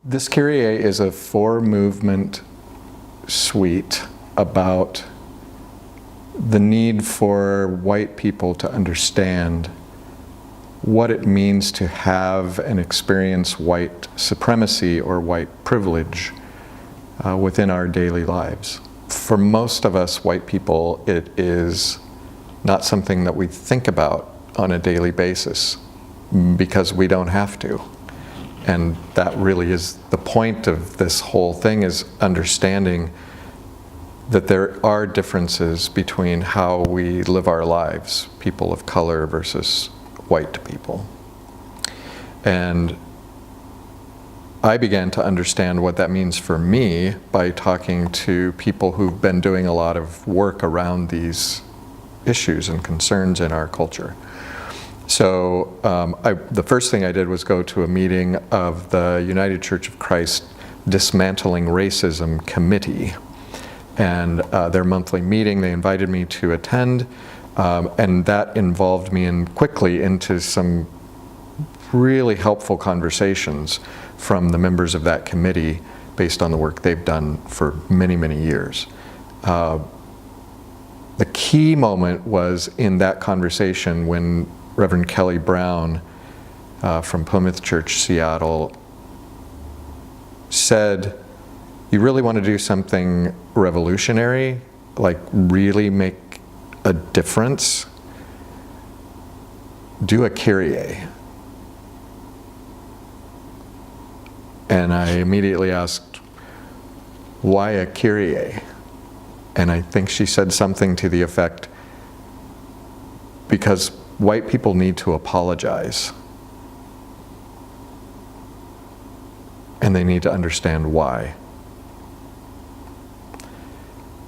This Kyrie is a 4-movement suite about the need for white people to understand what it means to have and experience white supremacy or white privilege within our daily lives. For most of us white people, it is not something that we think about on a daily basis because we don't have to. And that really is the point of this whole thing, is understanding that there are differences between how we live our lives, people of color versus white people. And I began to understand what that means for me by talking to people who've been doing a lot of work around these issues and concerns in our culture. So the first thing I did was go to a meeting of the United Church of Christ Dismantling Racism Committee. And their monthly meeting, they invited me to attend, and that involved me quickly into some really helpful conversations from the members of that committee based on the work they've done for many, many years. The key moment was in that conversation when Reverend Kelly Brown from Plymouth Church, Seattle, said, "You really want to do something revolutionary, like really make a difference? Do a Kyrie." And I immediately asked, "Why a Kyrie?" And I think she said something to the effect, "Because white people need to apologize. And they need to understand why."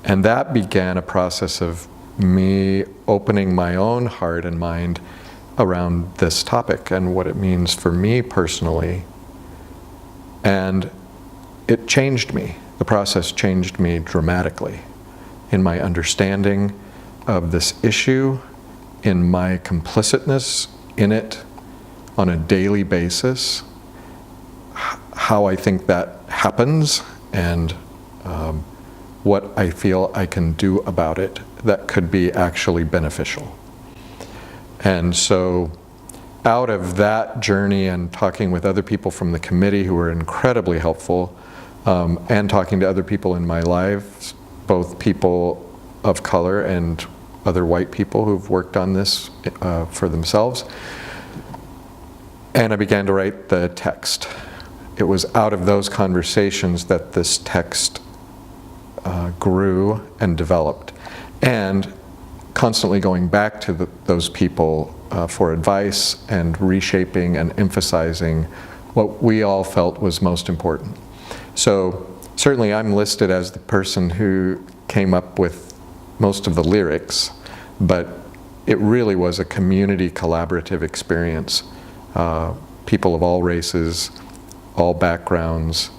And that began a process of me opening my own heart and mind around this topic and what it means for me personally. And it changed me. The process changed me dramatically in my understanding of this issue, in my complicitness in it on a daily basis, how I think that happens, and what I feel I can do about it that could be actually beneficial. And so out of that journey and talking with other people from the committee who were incredibly helpful, and talking to other people in my life, both people of color and other white people who've worked on this for themselves, and I began to write the text. It was out of those conversations that this text grew and developed, and constantly going back to those people for advice and reshaping and emphasizing what we all felt was most important. So certainly I'm listed as the person who came up with most of the lyrics, but it really was a community collaborative experience. People of all races, all backgrounds,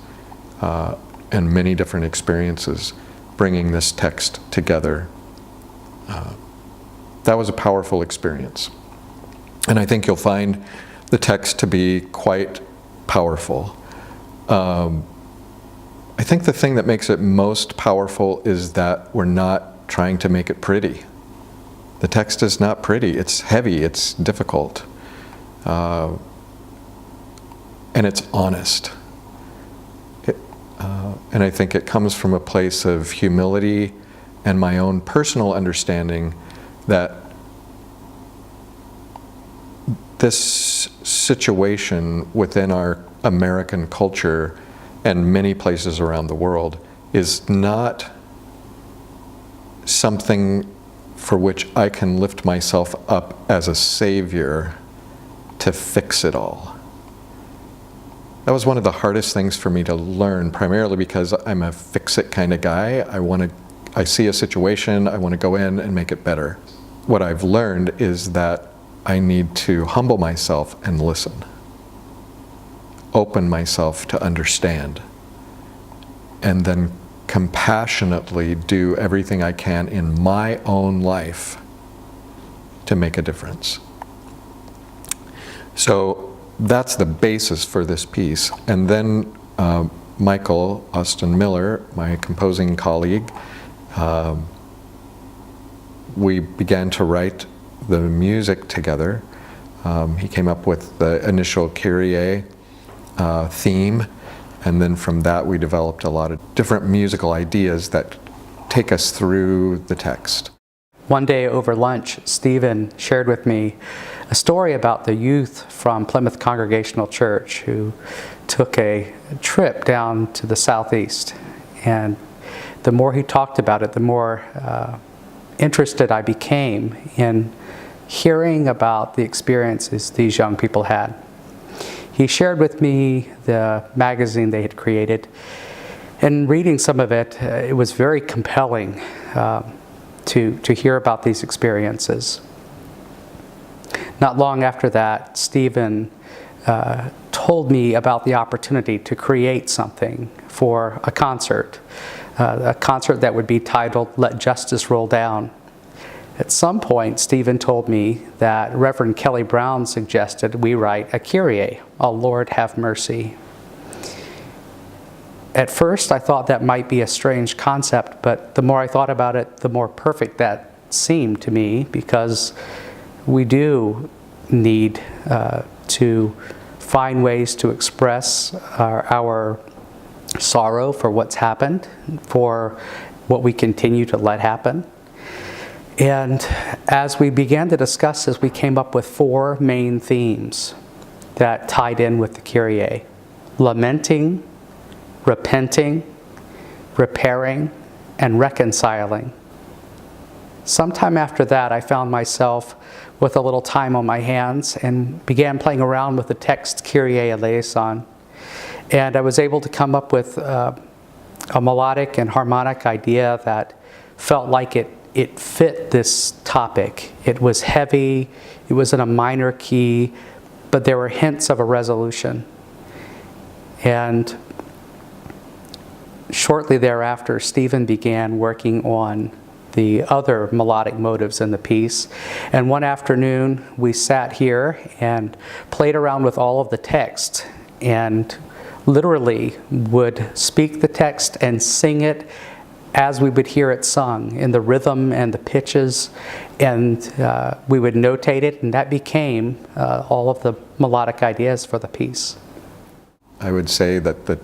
and many different experiences bringing this text together. That was a powerful experience. And I think you'll find the text to be quite powerful. I think the thing that makes it most powerful is that we're not trying to make it pretty. The text is not pretty. It's heavy, it's difficult, and it's honest. And I think it comes from a place of humility and my own personal understanding that this situation within our American culture and many places around the world is not something for which I can lift myself up as a savior to fix it all. That was one of the hardest things for me to learn, primarily because I'm a fix-it kind of guy. I see a situation, I want to go in and make it better. What I've learned is that I need to humble myself and listen. Open myself to understand. And then compassionately do everything I can in my own life to make a difference. So that's the basis for this piece. And then Michael Austin Miller, my composing colleague, we began to write the music together. He came up with the initial Kyrie theme, and then from that we developed a lot of different musical ideas that take us through the text. One day over lunch, Stephen shared with me a story about the youth from Plymouth Congregational Church who took a trip down to the southeast. And the more he talked about it, the more interested I became in hearing about the experiences these young people had. He shared with me the magazine they had created, and reading some of it, it was very compelling to hear about these experiences. Not long after that, Stephen told me about the opportunity to create something for a concert that would be titled "Let Justice Roll Down." At some point, Stephen told me that Reverend Kelly Brown suggested we write a Kyrie, "O Lord, have mercy." At first, I thought that might be a strange concept, but the more I thought about it, the more perfect that seemed to me, because we do need to find ways to express our sorrow for what's happened, for what we continue to let happen. And as we began to discuss this, we came up with 4 main themes that tied in with the Kyrie: lamenting, repenting, repairing, and reconciling. Sometime after that, I found myself with a little time on my hands and began playing around with the text Kyrie eleison. And I was able to come up with a melodic and harmonic idea that felt like it fit this topic. It was heavy, it was in a minor key, but there were hints of a resolution. And shortly thereafter, Stephen began working on the other melodic motives in the piece. And one afternoon, we sat here and played around with all of the text, and literally would speak the text and sing it as we would hear it sung, in the rhythm and the pitches, and we would notate it, and that became all of the melodic ideas for the piece. I would say that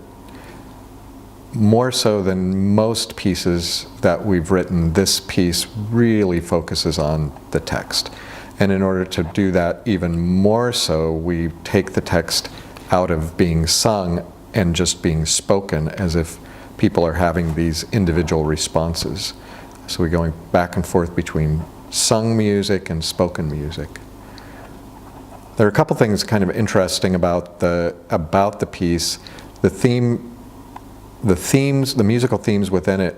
more so than most pieces that we've written, this piece really focuses on the text. And in order to do that even more so, we take the text out of being sung and just being spoken, as if people are having these individual responses. So we're going back and forth between sung music and spoken music. There are a couple things kind of interesting about the piece. The musical themes within it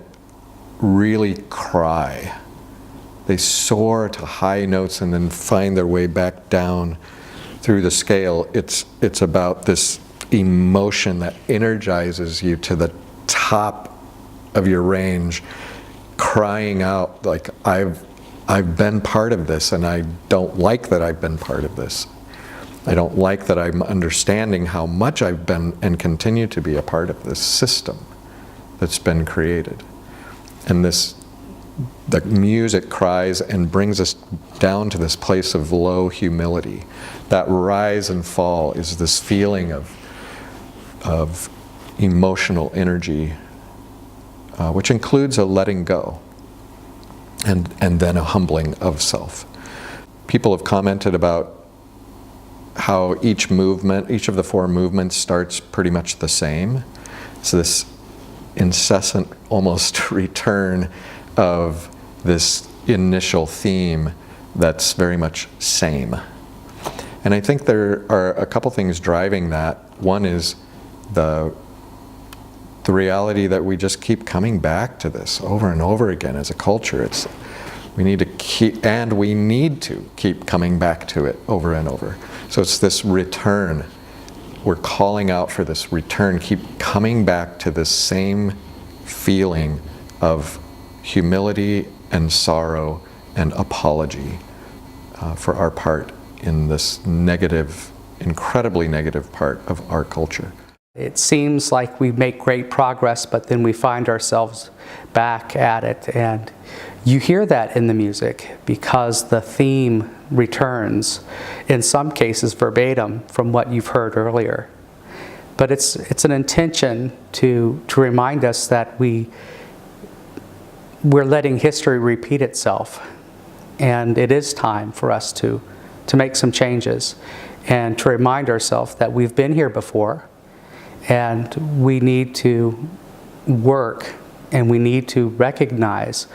really cry. They soar to high notes and then find their way back down through the scale. It's about this emotion that energizes you to the top of your range, crying out like, I've been part of this, and I don't like that I've been part of this. I don't like that I'm understanding how much I've been and continue to be a part of this system that's been created. And the music cries and brings us down to this place of low humility. That rise and fall is this feeling of emotional energy, which includes a letting go and then a humbling of self. People have commented about how each of the 4 movements starts pretty much the same. So this incessant almost return of this initial theme that's very much same. And I think there are a couple things driving that. One is the reality that we just keep coming back to this over and over again as a culture. We need to keep coming back to it over and over. So it's this return. We're calling out for this return, keep coming back to this same feeling of humility and sorrow and apology for our part in this negative, incredibly negative part of our culture. It seems like we make great progress, but then we find ourselves back at it. And you hear that in the music because the theme returns, in some cases verbatim, from what you've heard earlier. But it's an intention to remind us that we're letting history repeat itself. And it is time for us to make some changes and to remind ourselves that we've been here before, and we need to work and we need to recognize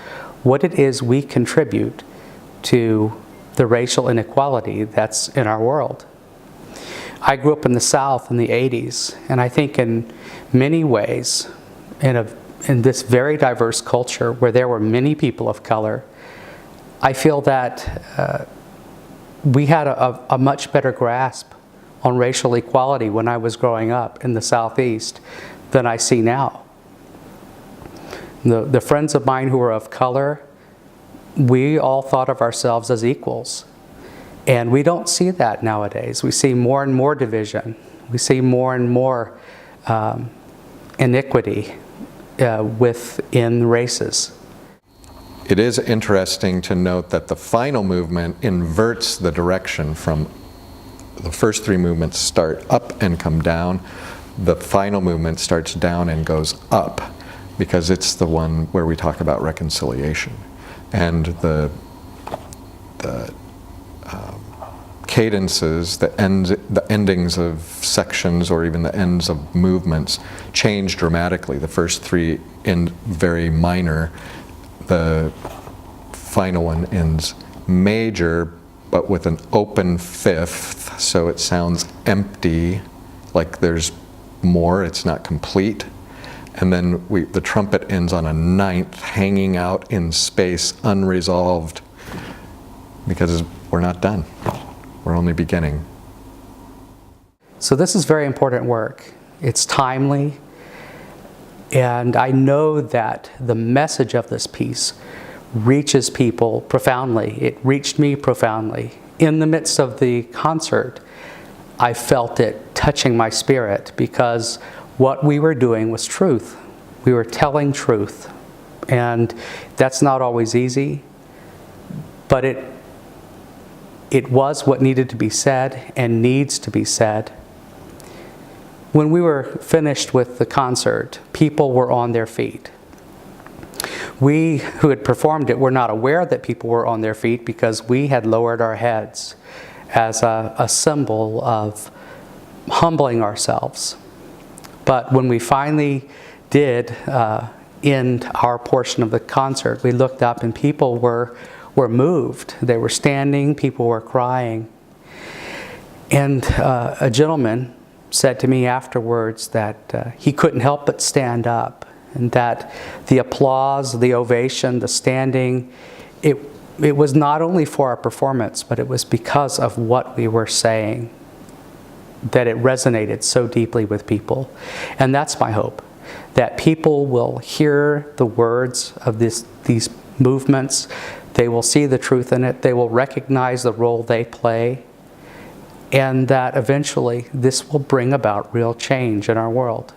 what it is we contribute to the racial inequality that's in our world. I grew up in the South in the 80s, and I think in many ways, in this very diverse culture where there were many people of color, I feel that we had a much better grasp on racial equality when I was growing up in the Southeast than I see now. The friends of mine who were of color, we all thought of ourselves as equals. And we don't see that nowadays. We see more and more division. We see more and more iniquity within races. It is interesting to note that the final movement inverts the direction from the first three movements start up and come down. The final movement starts down and goes up, because it's the one where we talk about reconciliation. And the cadences, the endings of sections, or even the ends of movements change dramatically. The first three end very minor. The final one ends major, but with an open fifth, so it sounds empty, like there's more, it's not complete. And then the trumpet ends on a ninth, hanging out in space, unresolved, because we're not done. We're only beginning. So this is very important work. It's timely, and I know that the message of this piece reaches people profoundly. It reached me profoundly. In the midst of the concert, I felt it touching my spirit, because what we were doing was truth. We were telling truth. And that's not always easy, but it was what needed to be said and needs to be said. When we were finished with the concert, people were on their feet. We who had performed it were not aware that people were on their feet, because we had lowered our heads as a symbol of humbling ourselves. But when we finally did end our portion of the concert, we looked up and people were moved. They were standing, people were crying. And a gentleman said to me afterwards that he couldn't help but stand up, and that the applause, the ovation, the standing, it was not only for our performance, but it was because of what we were saying, that it resonated so deeply with people. And that's my hope, that people will hear the words of these movements, they will see the truth in it, they will recognize the role they play, and that eventually this will bring about real change in our world.